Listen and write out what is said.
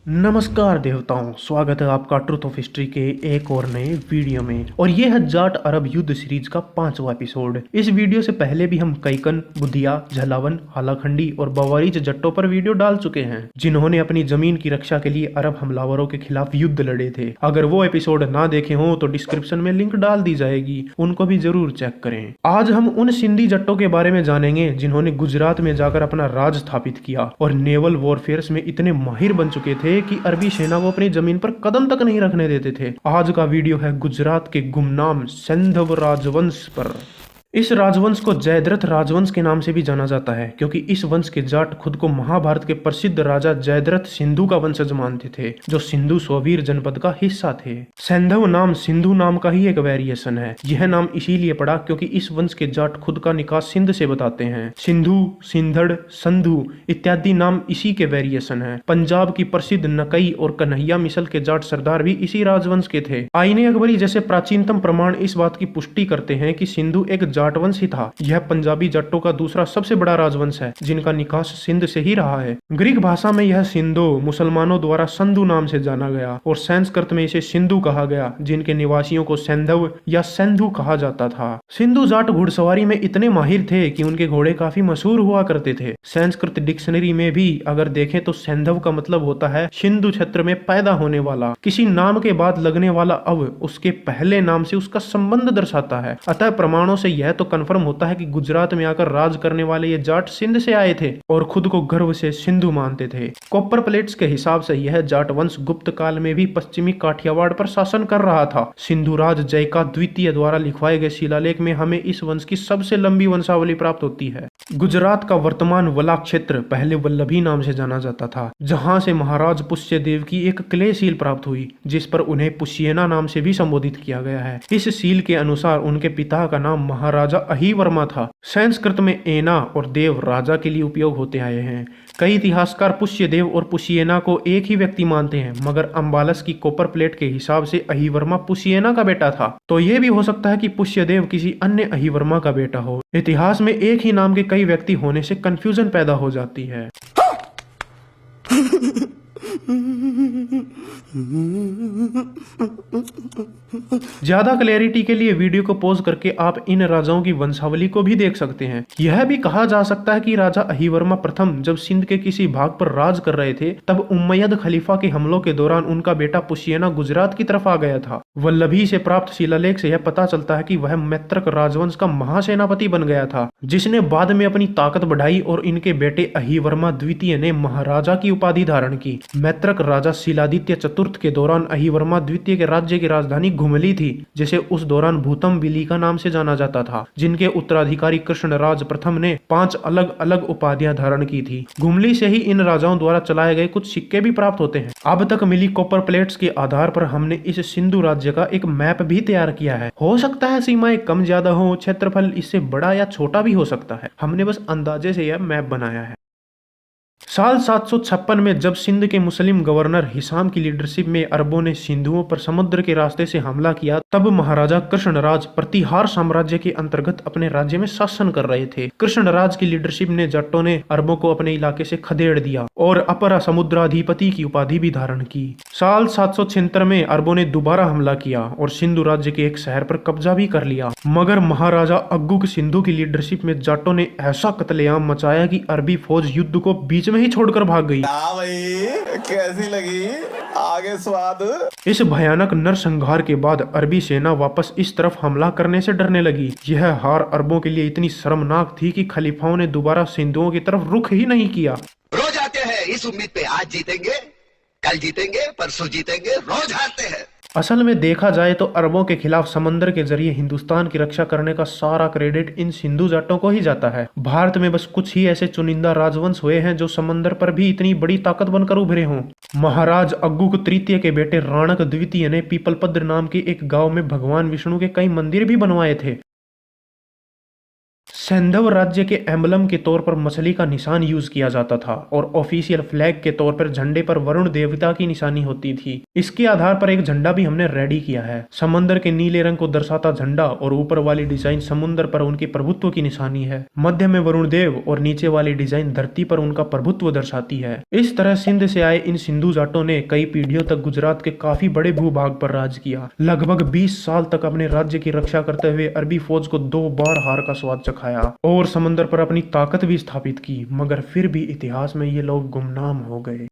नमस्कार देवताओं, स्वागत है आपका ट्रुथ ऑफ हिस्ट्री के एक और नए वीडियो में। और ये है जाट अरब युद्ध सीरीज का 5वां एपिसोड। इस वीडियो से पहले भी हम कैकन, बुधिया, झलावन, हालाखंडी और बवारीज जट्टों पर वीडियो डाल चुके हैं, जिन्होंने अपनी जमीन की रक्षा के लिए अरब हमलावरों के खिलाफ युद्ध लड़े थे। अगर वो एपिसोड ना देखे हो तो डिस्क्रिप्शन में लिंक डाल दी जाएगी, उनको भी जरूर चेक करें। आज हम उन सिंधी जट्टों के बारे में जानेंगे जिन्होंने गुजरात में जाकर अपना राज स्थापित किया और नेवल वॉरफेयर्स में इतने माहिर बन चुके थे कि अरबी सेना को अपनी जमीन पर कदम तक नहीं रखने देते थे। आज का वीडियो है गुजरात के गुमनाम सिंधव राजवंश पर। इस राजवंश को जयद्रथ राजवंश के नाम से भी जाना जाता है, क्योंकि इस वंश के जाट खुद को महाभारत के प्रसिद्ध राजा जयद्रथ सिंधु का वंशज मानते थे, जो सिंधु स्ववीर जनपद का हिस्सा थे। सैंधव नाम सिंधु नाम का ही एक वेरिएशन है। यह नाम इसीलिए पड़ा क्योंकि इस वंश के जाट खुद का निकास सिंध से बताते हैं। सिंधु, सिंधड़, संधु इत्यादि नाम इसी के वेरिएशन है। पंजाब की प्रसिद्ध नकई और कन्हैया मिसल के जाट सरदार भी इसी राजवंश के थे। आईने अकबरी जैसे प्राचीनतम प्रमाण इस बात की पुष्टि करते हैं कि सिंधु एक जाटवंश ही था। यह पंजाबी जट्टों का दूसरा सबसे बड़ा राजवंश है, जिनका निकास सिंध से ही रहा है। ग्रीक भाषा में यह सिंधु मुसलमानों द्वारा संधु नाम से जाना गया और संस्कृत में इसे सिंधु कहा गया, जिनके निवासियों को सैंधव या सिंधु कहा जाता था। सिंधु जाट घुड़सवारी में इतने माहिर थे कि उनके घोड़े काफी मशहूर हुआ करते थे। संस्कृत डिक्शनरी में भी अगर देखें तो सैंधव का मतलब होता है सिंधु क्षेत्र में पैदा होने वाला। किसी नाम के बाद लगने वाला अव उसके पहले नाम से उसका संबंध दर्शाता है। अतः प्रमाणों से यह तो कंफर्म होता है कि गुजरात में आकर राज करने वाले ये जाट सिंध से आए थे और खुद को गर्व से सिंधु मानते थे। कॉपर प्लेट्स के हिसाब से यह जाट वंश गुप्त काल में भी पश्चिमी काठियावाड़ पर शासन कर रहा था। सिंधुराज जयका द्वितीय द्वारा लिखवाए गए शिलालेख में हमें इस वंश की सबसे लंबी वंशावली प्राप्त होती है। गुजरात का वर्तमान वला क्षेत्र पहले वल्लभी नाम से जाना जाता था, जहां से महाराज पुष्यदेव की एक क्ले सील प्राप्त हुई, जिस पर उन्हें पुष्येना नाम से भी संबोधित किया गया है। इस सील के अनुसार उनके पिता का नाम महाराजा अहिवर्मा था। संस्कृत में एना और देव राजा के लिए उपयोग होते आए हैं। कई इतिहासकार पुष्यदेव और पुष्येना को एक ही व्यक्ति मानते हैं, मगर अम्बालस की कॉपर प्लेट के हिसाब से अहिवर्मा पुष्येना का बेटा था। तो यह भी हो सकता है कि पुष्यदेव किसी अन्य अहिवर्मा का बेटा हो। इतिहास में एक ही नाम के कई व्यक्ति होने से कंफ्यूजन पैदा हो जाती है। ज्यादा क्लैरिटी के लिए वीडियो को पॉज करके आप इन राजाओं की वंशावली को भी देख सकते हैं। यह भी कहा जा सकता है कि राजा अहिवर्मा प्रथम जब सिंध के किसी भाग पर राज कर रहे थे, तब उम्मयद खलीफा के हमलों के दौरान उनका बेटा पुष्येना गुजरात की तरफ आ गया था। वल्लभी से प्राप्त शिलालेख से यह पता चलता है कि वह मैत्रक राजवंश का महासेनापति बन गया था, जिसने बाद में अपनी ताकत बढ़ाई और इनके बेटे अहिवर्मा द्वितीय ने महाराजा की उपाधि धारण की। मैत्रक राजा शिलादित्य चतुर्थ के दौरान अहिवर्मा द्वितीय के राज्य की राजधानी घुमली थी, जिसे उस दौरान भूतम बिलिका नाम से जाना जाता था, जिनके उत्तराधिकारी कृष्णराज प्रथम ने 5 अलग अलग उपाधियां धारण की थी। घुमली से ही इन राजाओं द्वारा चलाए गए कुछ सिक्के भी प्राप्त होते हैं। अब तक मिली कॉपर प्लेट्स के आधार पर हमने इस सिंधु राज्य का एक मैप भी तैयार किया है। हो सकता है सीमाएं कम ज्यादा हो, क्षेत्रफल इससे बड़ा या छोटा भी हो सकता है। हमने बस अंदाजे से यह मैप बनाया है। साल 756 में जब सिंध के मुस्लिम गवर्नर हिसाम की लीडरशिप में अरबों ने सिंधुओं पर समुद्र के रास्ते से हमला किया, तब महाराजा कृष्णराज प्रतिहार साम्राज्य के अंतर्गत अपने राज्य में शासन कर रहे थे। कृष्णराज की लीडरशिप ने जट्टों ने अरबों को अपने इलाके से खदेड़ दिया और अपर समुद्राधिपति की उपाधि भी धारण की। साल 776 में अरबों ने दोबारा हमला किया और सिंधु राज्य के एक शहर पर कब्जा भी कर लिया, मगर महाराजा अग्गुक सिंधु की लीडरशिप में जाटों ने ऐसा कत्लेआम मचाया कि अरबी फौज युद्ध को बीच में ही छोड़कर भाग गई। भाई कैसी लगी आगे स्वाद। इस भयानक नरसंहार के बाद अरबी सेना वापस इस तरफ हमला करने से डरने लगी। यह हार अरबों के लिए इतनी शर्मनाक थी कि खलीफाओं ने दोबारा सिंधुओं की तरफ रुख ही नहीं किया। रोज आते हैं इस उम्मीद पे, आज जीतेंगे, कल जीतेंगे, परसों जीतेंगे, रोज हारते हैं। असल में देखा जाए तो अरबों के खिलाफ समंदर के जरिए हिंदुस्तान की रक्षा करने का सारा क्रेडिट इन सिंधु जाटों को ही जाता है। भारत में बस कुछ ही ऐसे चुनिंदा राजवंश हुए हैं जो समंदर पर भी इतनी बड़ी ताकत बनकर उभरे हों। महाराज अग्गुक तृतीय के बेटे राणक द्वितीय ने पीपलपद्र नाम के एक गांव में भगवान विष्णु के कई मंदिर भी बनवाए थे। सैंधव राज्य के एम्बलम के तौर पर मछली का निशान यूज किया जाता था और ऑफिशियल फ्लैग के तौर पर झंडे पर वरुण देवता की निशानी होती थी। इसके आधार पर एक झंडा भी हमने रेडी किया है। समंदर के नीले रंग को दर्शाता झंडा और ऊपर वाली डिजाइन समुद्र पर उनके प्रभुत्व की निशानी है। मध्य में वरुण देव और नीचे वाली डिजाइन धरती पर उनका प्रभुत्व दर्शाती है। इस तरह सिंध से आए इन सिंधु जाटों ने कई पीढ़ियों तक गुजरात के काफी बड़े भूभाग पर राज किया। लगभग 20 साल तक अपने राज्य की रक्षा करते हुए अरबी फौज को 2 बार हार का स्वाद चखाया और समंदर पर अपनी ताकत भी स्थापित की, मगर फिर भी इतिहास में ये लोग गुमनाम हो गए।